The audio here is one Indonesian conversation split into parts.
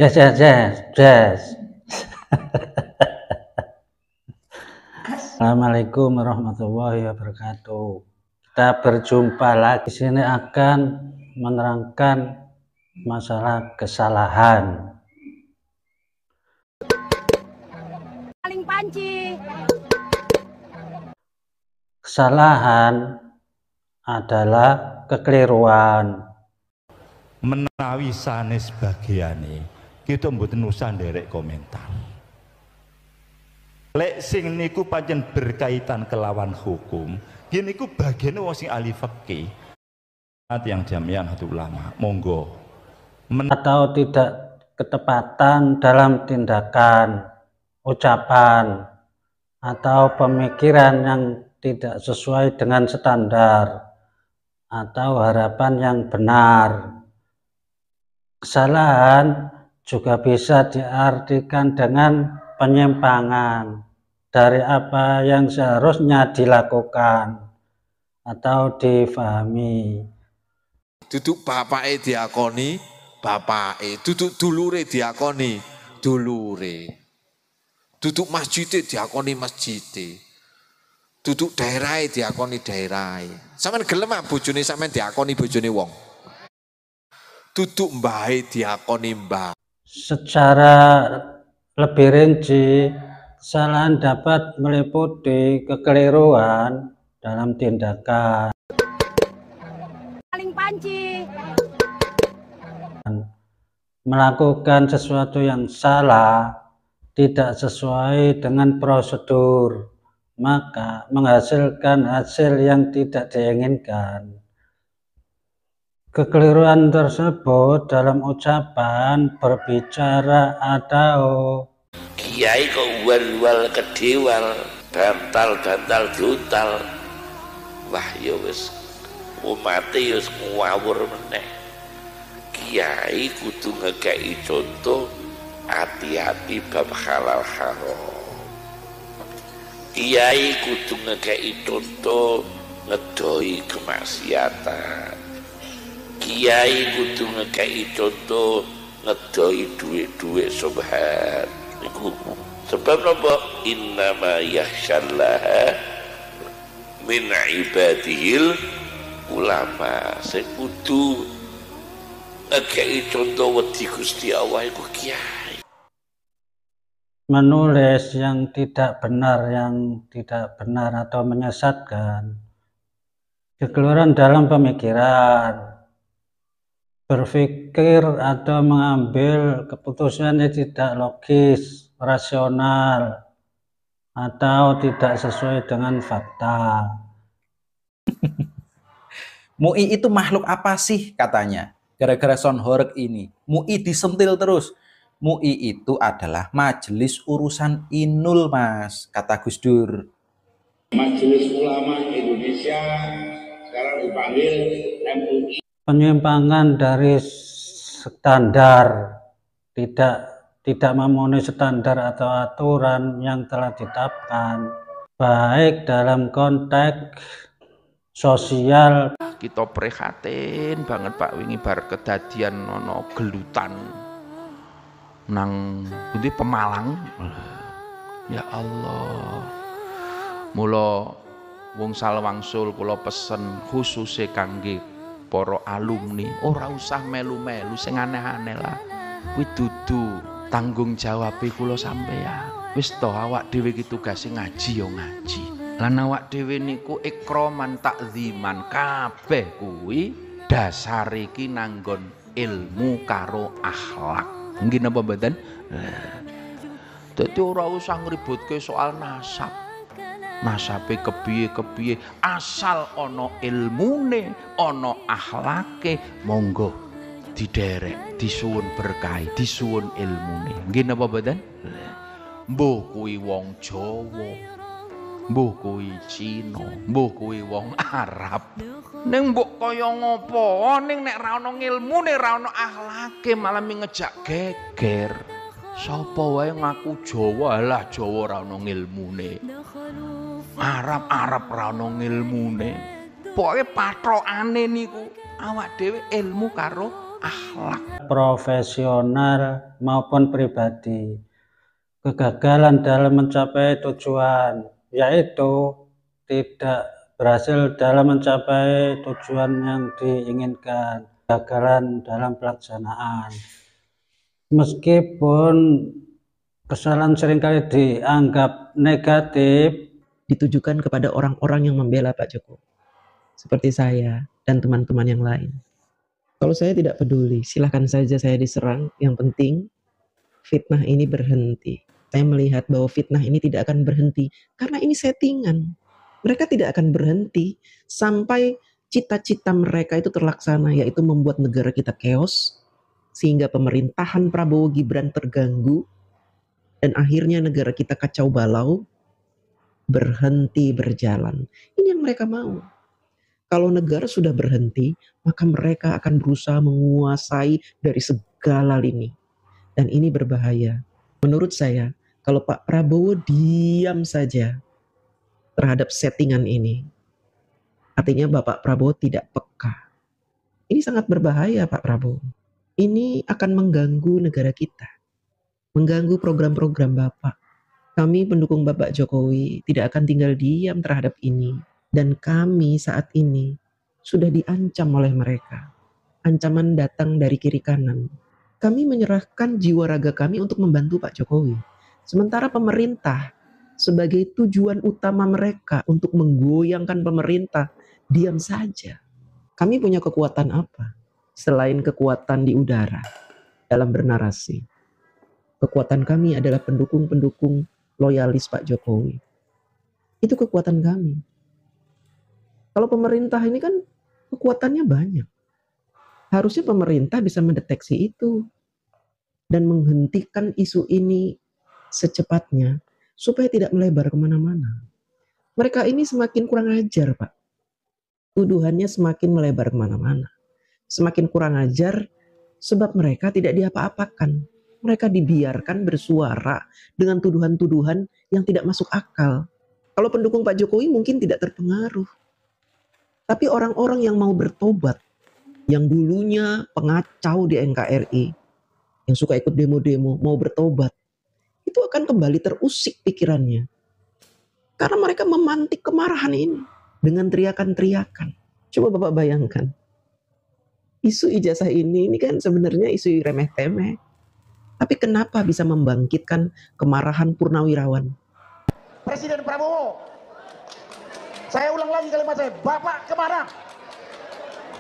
Yes, yes, yes, yes. Assalamualaikum warahmatullahi wabarakatuh. Kita berjumpa lagi. Di sini akan menerangkan masalah kesalahan. Paling panci. Kesalahan adalah kekeliruan. Menawi sanes bagiane kita mboten usah nderek komentar. Lek sing niku pancen berkaitan kelawan hukum, yen niku bagiane wong sing ahli fikih. Yang jamiah ulama, monggo. Atau tidak ketepatan dalam tindakan, ucapan, atau pemikiran yang tidak sesuai dengan standar atau harapan yang benar. Kesalahan juga bisa diartikan dengan penyimpangan dari apa yang seharusnya dilakukan atau difahami. Duduk bapake diakoni, bapake, duduk dulure diakoni, dulure. Duduk masjide diakoni masjide. Duduk daerahe diakoni daerahe. Sampeyan gelem bojone sampeyan diakoni bojone wong. Duduk mbahe diakoni mbah. Secara lebih rinci, kesalahan dapat meliputi kekeliruan dalam tindakan, Paling panci. melakukan sesuatu yang salah, tidak sesuai dengan prosedur, maka menghasilkan hasil yang tidak diinginkan. Kekeliruan tersebut dalam ucapan, berbicara, atau kiai kok wal-wal kedewal, bantal-bantal diuntal. Wah ya wis umate ya wis ngawur meneh. Kiai kudu ngekei contoh hati-hati bab halal haram. Kiai kudu ngekei contoh ngedoi kemaksiatan. Kiai kudu ngekei contoh ngedoi duit-duit subhan. Iku sebab napa innama yakhsyallaha min ibadihil ulama. Sing kudu ngekei contoh wedi Gusti Allah iku kiai. menulis yang tidak benar atau menyesatkan, kekeliruan dalam pemikiran, berpikir atau mengambil keputusan yang tidak logis, rasional, atau tidak sesuai dengan fakta. MUI itu makhluk apa sih katanya? Gara-gara Sonhoreg ini, MUI disentil terus. MUI itu adalah Majelis Urusan Inul, Mas, kata Gus Dur. Majelis Ulama Indonesia sekarang dipanggil MUI. Penyimpangan dari standar, tidak memenuhi standar atau aturan yang telah ditetapkan, baik dalam konteks sosial. Kita prihatin banget Pak wingi bar kedadian nono gelutan nang pundi Pemalang. Ya Allah, mula wong salwangsul kula pesen khususe kangge para alumni, ora usah melu-melu sing aneh-aneh lah. Kuwi dudu tanggung jawabe kula sampeyan. Wis to awak dhewe iki tugase ngaji ya ngaji. Lan awak dhewe niku ikroman takziman kabeh kuwi dasar iki nanggon ilmu karo akhlak. Nggih napa mboten? Dadi ora usah ngributke soal nasab. Nasabe kepiye-kepiye, asal ana ilmune, ana akhlake, monggo diderek, disuwun berkah, disuwun ilmune. Nggih napa mboten? Mbuh kuwi wong Jawa, mbuh kuwi Cina, mbuh kuwi wong Arab. Ning mbok kaya ngopo, ning nek ra ana ngilmune, ra ana akhlake, malah ngejak geger. Sapa wae ngaku Jawa, alah Jawa ra ana ngilmune. Arab ra ana ngilmune. Pokoke patrokane niku awak dhewe ilmu karo akhlak. Profesional maupun pribadi. Kegagalan dalam mencapai tujuan, yaitu tidak berhasil dalam mencapai tujuan yang diinginkan. Kegagalan dalam pelaksanaan. Meskipun kesalahan seringkali dianggap negatif, ditujukan kepada orang-orang yang membela Pak Jokowi, seperti saya dan teman-teman yang lain. Kalau saya tidak peduli, silahkan saja saya diserang. Yang penting fitnah ini berhenti. Saya melihat bahwa fitnah ini tidak akan berhenti karena ini settingan. Mereka tidak akan berhenti sampai cita-cita mereka itu terlaksana, yaitu membuat negara kita chaos sehingga pemerintahan Prabowo Gibran terganggu dan akhirnya negara kita kacau balau, berhenti berjalan. Ini yang mereka mau. Kalau negara sudah berhenti, maka mereka akan berusaha menguasai dari segala lini. Dan ini berbahaya. Menurut saya, kalau Pak Prabowo diam saja terhadap settingan ini, artinya Bapak Prabowo tidak peka. Ini sangat berbahaya Pak Prabowo. Ini akan mengganggu negara kita. Mengganggu program-program Bapak. Kami pendukung Bapak Jokowi tidak akan tinggal diam terhadap ini. Dan kami saat ini sudah diancam oleh mereka. Ancaman datang dari kiri kanan. Kami menyerahkan jiwa raga kami untuk membantu Pak Jokowi. Sementara pemerintah sebagai tujuan utama mereka untuk menggoyangkan pemerintah, diam saja. Kami punya kekuatan apa? Selain kekuatan di udara dalam bernarasi. Kekuatan kami adalah pendukung-pendukung loyalis Pak Jokowi. Itu kekuatan kami. Kalau pemerintah ini kan kekuatannya banyak. Harusnya pemerintah bisa mendeteksi itu dan menghentikan isu ini secepatnya supaya tidak melebar kemana-mana. Mereka ini semakin kurang ajar, Pak. Tuduhannya semakin melebar kemana-mana. Semakin kurang ajar sebab mereka tidak diapa-apakan. Mereka dibiarkan bersuara dengan tuduhan-tuduhan yang tidak masuk akal. Kalau pendukung Pak Jokowi mungkin tidak terpengaruh. Tapi orang-orang yang mau bertobat, yang dulunya pengacau di NKRI, yang suka ikut demo-demo, mau bertobat, itu akan kembali terusik pikirannya. Karena mereka memantik kemarahan ini dengan teriakan-teriakan. Coba Bapak bayangkan. Isu ijazah ini kan sebenarnya isu remeh-temeh. Tapi kenapa bisa membangkitkan kemarahan purnawirawan? Presiden Prabowo, saya ulang lagi kalimat saya, Bapak kemana?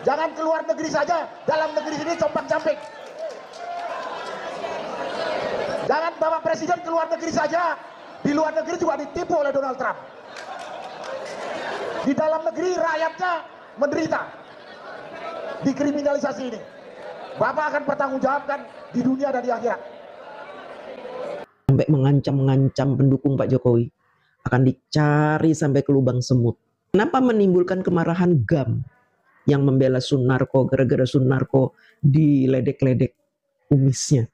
Jangan keluar negeri saja, dalam negeri sini compang-camping. Jangan Bapak Presiden keluar negeri saja, di luar negeri juga ditipu oleh Donald Trump. Di dalam negeri rakyatnya menderita, dikriminalisasi ini. Bapak akan bertanggungjawabkan di dunia dan di akhirat. Sampai mengancam-ngancam pendukung Pak Jokowi. Akan dicari sampai ke lubang semut. Kenapa menimbulkan kemarahan GAM yang membela Sunarko gara-gara Sunarko diledek-ledek kumisnya?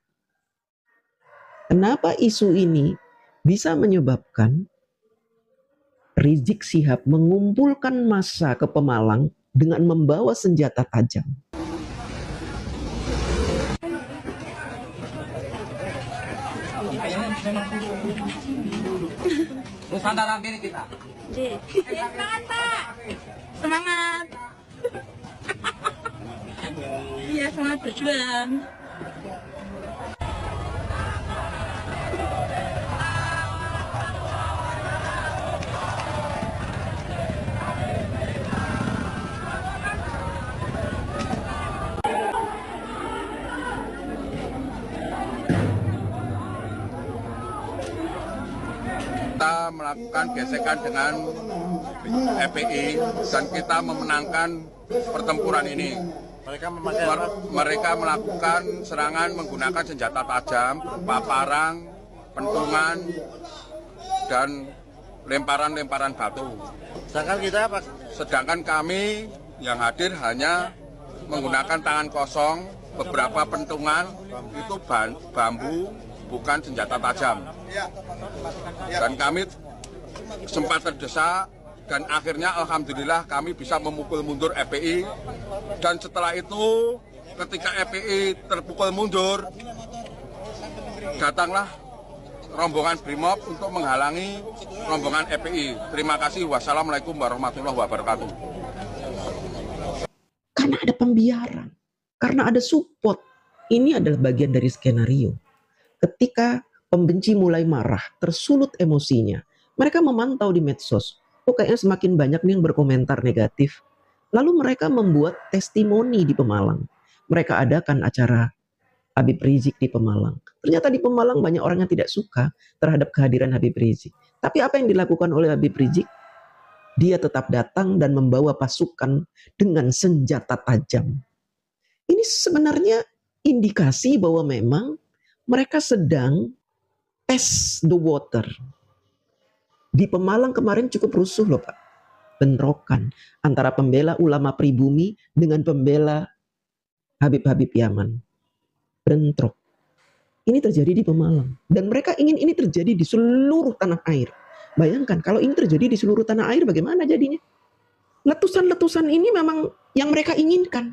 Kenapa isu ini bisa menyebabkan Rizik Syihab mengumpulkan massa ke Pemalang dengan membawa senjata tajam? Nusantara milik kita. Semangat Pak, semangat. Iya semangat berjuang. Kita melakukan gesekan dengan FPI dan kita memenangkan pertempuran ini. Mereka melakukan serangan menggunakan senjata tajam, berupa parang, pentungan, dan lemparan-lemparan batu. Sedangkan kami yang hadir hanya menggunakan tangan kosong, beberapa pentungan, itu bambu, bukan senjata tajam. Dan kami sempat terdesak dan akhirnya alhamdulillah kami bisa memukul mundur FPI dan setelah itu ketika FPI terpukul mundur, datanglah rombongan BRIMOB untuk menghalangi rombongan FPI. Terima kasih. Wassalamualaikum warahmatullahi wabarakatuh. Karena ada pembiaran, karena ada support. Ini adalah bagian dari skenario. Ketika pembenci mulai marah, tersulut emosinya, mereka memantau di medsos. Kayaknya semakin banyak nih yang berkomentar negatif. Lalu mereka membuat testimoni di Pemalang. Mereka adakan acara Habib Rizik di Pemalang. Ternyata di Pemalang banyak orang yang tidak suka terhadap kehadiran Habib Rizik. Tapi apa yang dilakukan oleh Habib Rizik? Dia tetap datang dan membawa pasukan dengan senjata tajam. Ini sebenarnya indikasi bahwa memang mereka sedang test the water. Di Pemalang kemarin cukup rusuh loh Pak. Bentrokan antara pembela ulama pribumi dengan pembela Habib-Habib Yaman. Bentrok. Ini terjadi di Pemalang. Dan mereka ingin ini terjadi di seluruh tanah air. Bayangkan kalau ini terjadi di seluruh tanah air bagaimana jadinya? Letusan-letusan ini memang yang mereka inginkan.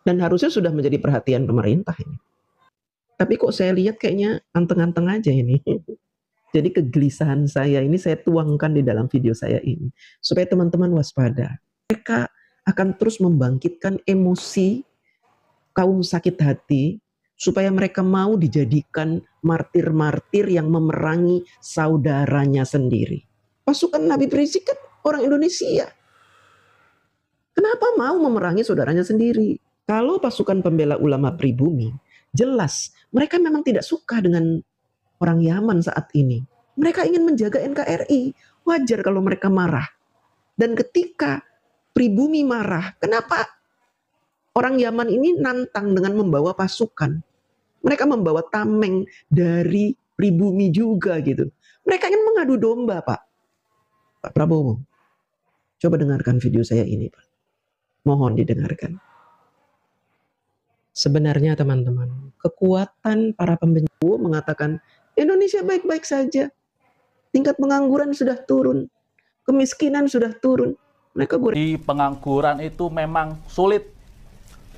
Dan harusnya sudah menjadi perhatian pemerintah ini. Tapi kok saya lihat kayaknya anteng-anteng aja ini. Jadi kegelisahan saya ini saya tuangkan di dalam video saya ini. Supaya teman-teman waspada. Mereka akan terus membangkitkan emosi kaum sakit hati. Supaya mereka mau dijadikan martir-martir yang memerangi saudaranya sendiri. Pasukan Habib Rizik kan orang Indonesia. Kenapa mau memerangi saudaranya sendiri? Kalau pasukan pembela ulama pribumi, jelas mereka memang tidak suka dengan orang Yaman saat ini. Mereka ingin menjaga NKRI. Wajar kalau mereka marah. Dan ketika pribumi marah, kenapa orang Yaman ini nantang dengan membawa pasukan? Mereka membawa tameng dari pribumi juga gitu. Mereka ingin mengadu domba, Pak. Pak Prabowo, coba dengarkan video saya ini, Pak. Mohon didengarkan. Sebenarnya teman-teman, kekuatan para pembenci mengatakan Indonesia baik-baik saja. Tingkat pengangguran sudah turun. Kemiskinan sudah turun. Mereka di pengangguran itu memang sulit.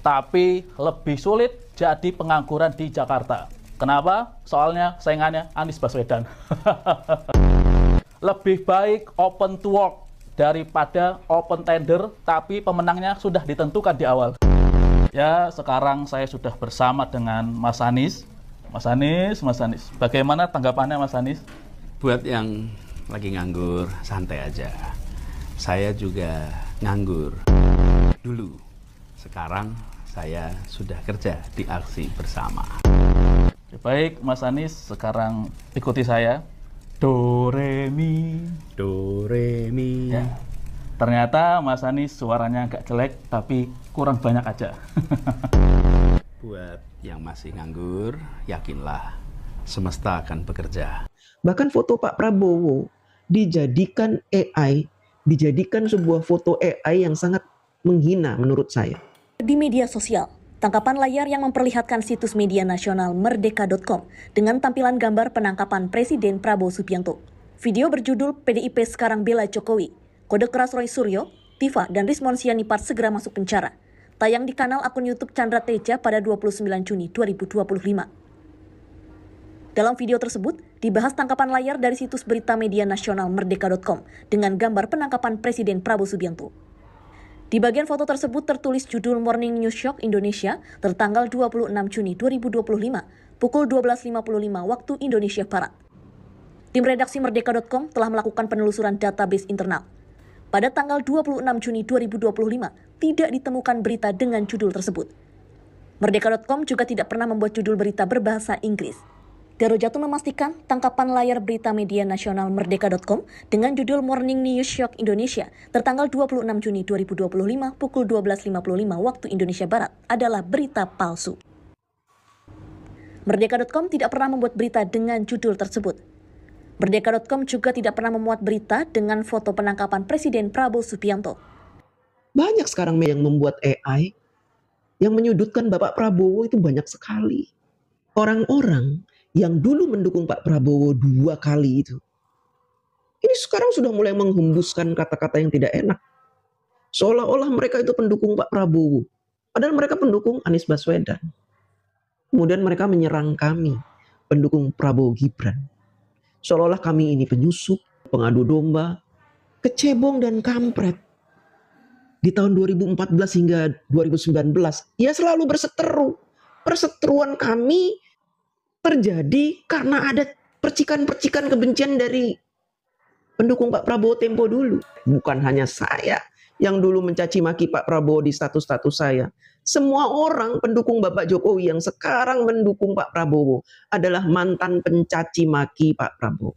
Tapi lebih sulit jadi pengangguran di Jakarta. Kenapa? Soalnya saingannya Anies Baswedan. Lebih baik open to work daripada open tender, tapi pemenangnya sudah ditentukan di awal. Ya, sekarang saya sudah bersama dengan Mas Anies. Mas Anies, bagaimana tanggapannya Mas Anies? Buat yang lagi nganggur, santai aja. Saya juga nganggur dulu. Sekarang saya sudah kerja di Aksi Bersama. Baik, Mas Anies, sekarang ikuti saya. Do, re, mi. Do, re, mi. Ya. Ternyata Mas Anies suaranya agak jelek, tapi kurang banyak aja. Buat yang masih nganggur, yakinlah semesta akan bekerja. Bahkan foto Pak Prabowo dijadikan AI, dijadikan sebuah foto AI yang sangat menghina menurut saya. Di media sosial, tangkapan layar yang memperlihatkan situs media nasional merdeka.com dengan tampilan gambar penangkapan Presiden Prabowo Subianto. Video berjudul PDIP sekarang bela Jokowi, kode keras Roy Suryo, Tifa, dan Rismon Sianipar segera masuk penjara. Tayang di kanal akun YouTube Chandra Teja pada 29 Juni 2025. Dalam video tersebut, dibahas tangkapan layar dari situs berita media nasional merdeka.com dengan gambar penangkapan Presiden Prabowo Subianto. Di bagian foto tersebut tertulis judul Morning News Shock Indonesia tertanggal 26 Juni 2025, pukul 12.55 waktu Indonesia Barat. Tim redaksi merdeka.com telah melakukan penelusuran database internal. Pada tanggal 26 Juni 2025, tidak ditemukan berita dengan judul tersebut. Merdeka.com juga tidak pernah membuat judul berita berbahasa Inggris. Daro Jatun memastikan tangkapan layar berita media nasional merdeka.com dengan judul Morning News Shock Indonesia tertanggal 26 Juni 2025 pukul 12.55 waktu Indonesia Barat adalah berita palsu. Merdeka.com tidak pernah membuat berita dengan judul tersebut. Merdeka.com juga tidak pernah memuat berita dengan foto penangkapan Presiden Prabowo Subianto. Banyak sekarang yang membuat AI yang menyudutkan Bapak Prabowo itu banyak sekali. Orang-orang yang dulu mendukung Pak Prabowo 2 kali itu. Ini sekarang sudah mulai menghembuskan kata-kata yang tidak enak. Seolah-olah mereka itu pendukung Pak Prabowo. Padahal mereka pendukung Anies Baswedan. Kemudian mereka menyerang kami, pendukung Prabowo Gibran. Seolah-olah kami ini penyusup, pengadu domba, kecebong dan kampret. Di tahun 2014 hingga 2019, ya selalu berseteru. Perseteruan kami terjadi karena ada percikan-percikan kebencian dari pendukung Pak Prabowo tempo dulu. Bukan hanya saya yang dulu mencaci maki Pak Prabowo di status-status saya. Semua orang pendukung Bapak Jokowi yang sekarang mendukung Pak Prabowo adalah mantan pencaci maki Pak Prabowo.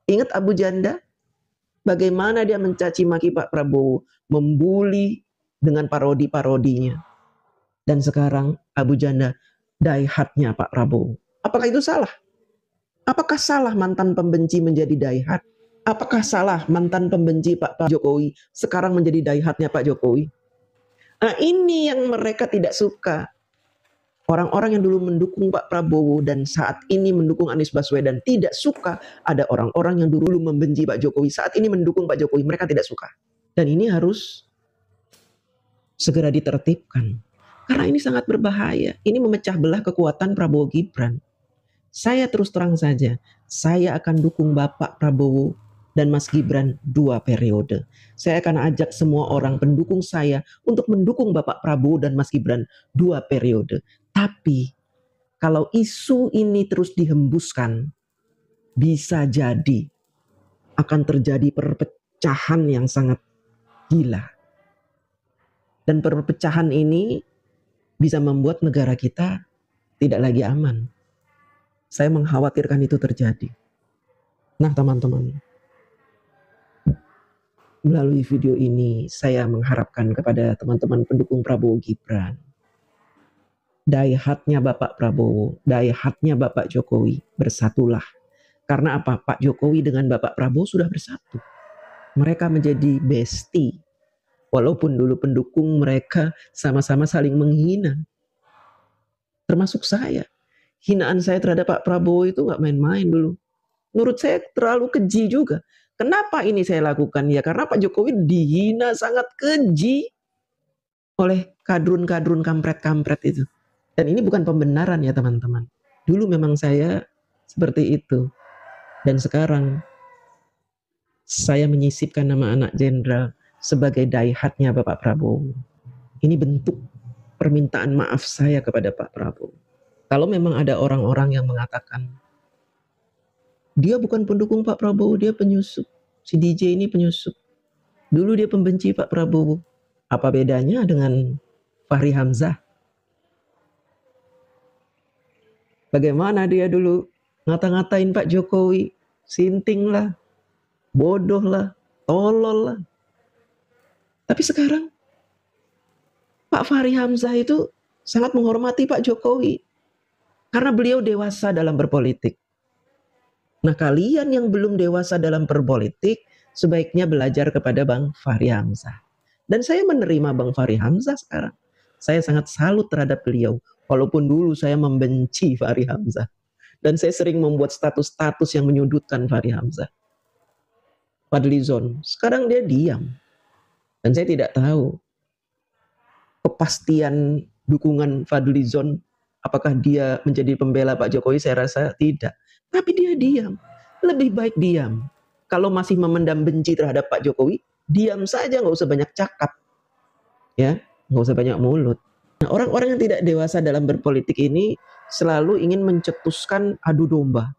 Ingat Abu Janda? Bagaimana dia mencaci maki Pak Prabowo, membuli dengan parodi-parodinya. Dan sekarang Abu Janda die hard-nya Pak Prabowo. Apakah itu salah? Apakah salah mantan pembenci menjadi die hard? Apakah salah mantan pembenci Pak Jokowi sekarang menjadi die hard-nya Pak Jokowi? Nah, ini yang mereka tidak suka. Orang-orang yang dulu mendukung Pak Prabowo dan saat ini mendukung Anies Baswedan tidak suka ada orang-orang yang dulu membenci Pak Jokowi, saat ini mendukung Pak Jokowi, mereka tidak suka. Dan ini harus segera ditertibkan. Karena ini sangat berbahaya. Ini memecah belah kekuatan Prabowo Gibran. Saya terus terang saja, saya akan dukung Bapak Prabowo dan Mas Gibran 2 periode. Saya akan ajak semua orang pendukung saya untuk mendukung Bapak Prabowo dan Mas Gibran 2 periode. Tapi kalau isu ini terus dihembuskan, bisa jadi akan terjadi perpecahan yang sangat gila. Dan perpecahan ini bisa membuat negara kita tidak lagi aman. Saya mengkhawatirkan itu terjadi. Nah teman-teman, melalui video ini saya mengharapkan kepada teman-teman pendukung Prabowo Gibran, die hard-nya Bapak Prabowo, die hard-nya Bapak Jokowi, bersatulah. Karena apa? Pak Jokowi dengan Bapak Prabowo sudah bersatu. Mereka menjadi bestie. Walaupun dulu pendukung mereka sama-sama saling menghina. Termasuk saya. Hinaan saya terhadap Pak Prabowo itu gak main-main dulu. Menurut saya terlalu keji juga. Kenapa ini saya lakukan? Ya karena Pak Jokowi dihina sangat keji oleh kadrun-kadrun kampret-kampret itu. Dan ini bukan pembenaran ya teman-teman. Dulu memang saya seperti itu. Dan sekarang saya menyisipkan nama anak jenderal sebagai die hard-nya Bapak Prabowo. Ini bentuk permintaan maaf saya kepada Pak Prabowo. Kalau memang ada orang-orang yang mengatakan dia bukan pendukung Pak Prabowo, dia penyusup. Si DJ ini penyusup. Dulu dia pembenci Pak Prabowo. Apa bedanya dengan Fahri Hamzah? Bagaimana dia dulu ngata-ngatain Pak Jokowi, sinting lah, bodoh lah, tolol lah. Tapi sekarang Pak Fahri Hamzah itu sangat menghormati Pak Jokowi. Karena beliau dewasa dalam berpolitik. Nah kalian yang belum dewasa dalam berpolitik, sebaiknya belajar kepada Bang Fahri Hamzah. Dan saya menerima Bang Fahri Hamzah sekarang. Saya sangat salut terhadap beliau. Walaupun dulu saya membenci Fahri Hamzah. Dan saya sering membuat status-status yang menyudutkan Fahri Hamzah. Fadlizon, sekarang dia diam. Dan saya tidak tahu kepastian dukungan Fadlizon, apakah dia menjadi pembela Pak Jokowi, saya rasa tidak. Tapi dia diam. Lebih baik diam. Kalau masih memendam benci terhadap Pak Jokowi, diam saja, nggak usah banyak cakap. Ya, nggak usah banyak mulut. Nah, orang-orang yang tidak dewasa dalam berpolitik ini selalu ingin mencetuskan adu domba.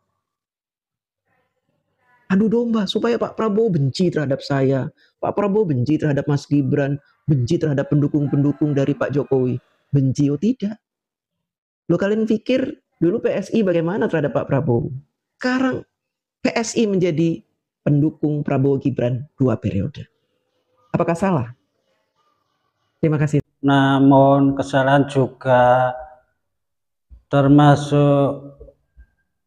Adu domba supaya Pak Prabowo benci terhadap saya. Pak Prabowo benci terhadap Mas Gibran. Benci terhadap pendukung-pendukung dari Pak Jokowi. Benci, oh tidak. Loh kalian pikir dulu PSI bagaimana terhadap Pak Prabowo? Sekarang PSI menjadi pendukung Prabowo Gibran 2 periode. Apakah salah? Terima kasih. Namun kesalahan juga termasuk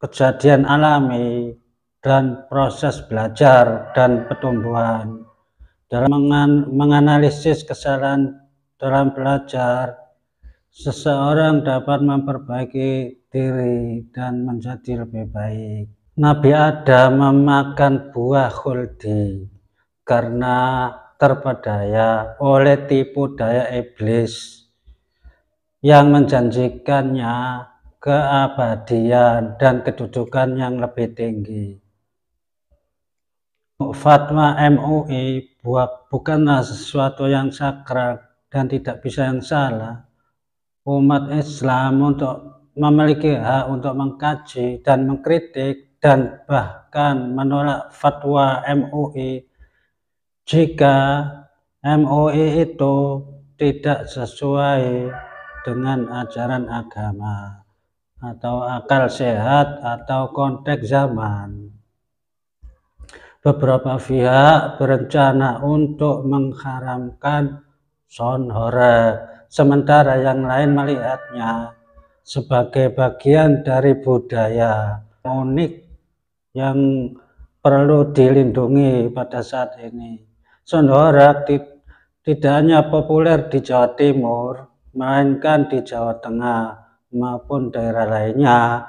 kejadian alami dan proses belajar dan pertumbuhan. Dalam menganalisis kesalahan dalam belajar, seseorang dapat memperbaiki diri dan menjadi lebih baik. Nabi Adam memakan buah khuldi karena terpedaya oleh tipu daya iblis yang menjanjikannya keabadian dan kedudukan yang lebih tinggi. Fatwa MUI bukanlah sesuatu yang sakral dan tidak bisa yang salah. Umat Islam untuk memiliki hak untuk mengkaji dan mengkritik dan bahkan menolak fatwa MUI jika MUI itu tidak sesuai dengan ajaran agama atau akal sehat atau konteks zaman. Beberapa pihak berencana untuk mengharamkan sound horeg, sementara yang lain melihatnya sebagai bagian dari budaya unik yang perlu dilindungi pada saat ini. Sound horeg tidak hanya populer di Jawa Timur, melainkan di Jawa Tengah maupun daerah lainnya,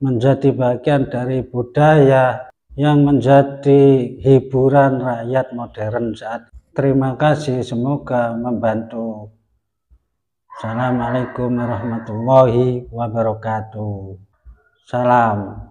menjadi bagian dari budaya yang menjadi hiburan rakyat modern saat ini. Terima kasih, semoga membantu. Assalamualaikum warahmatullahi wabarakatuh. Salam.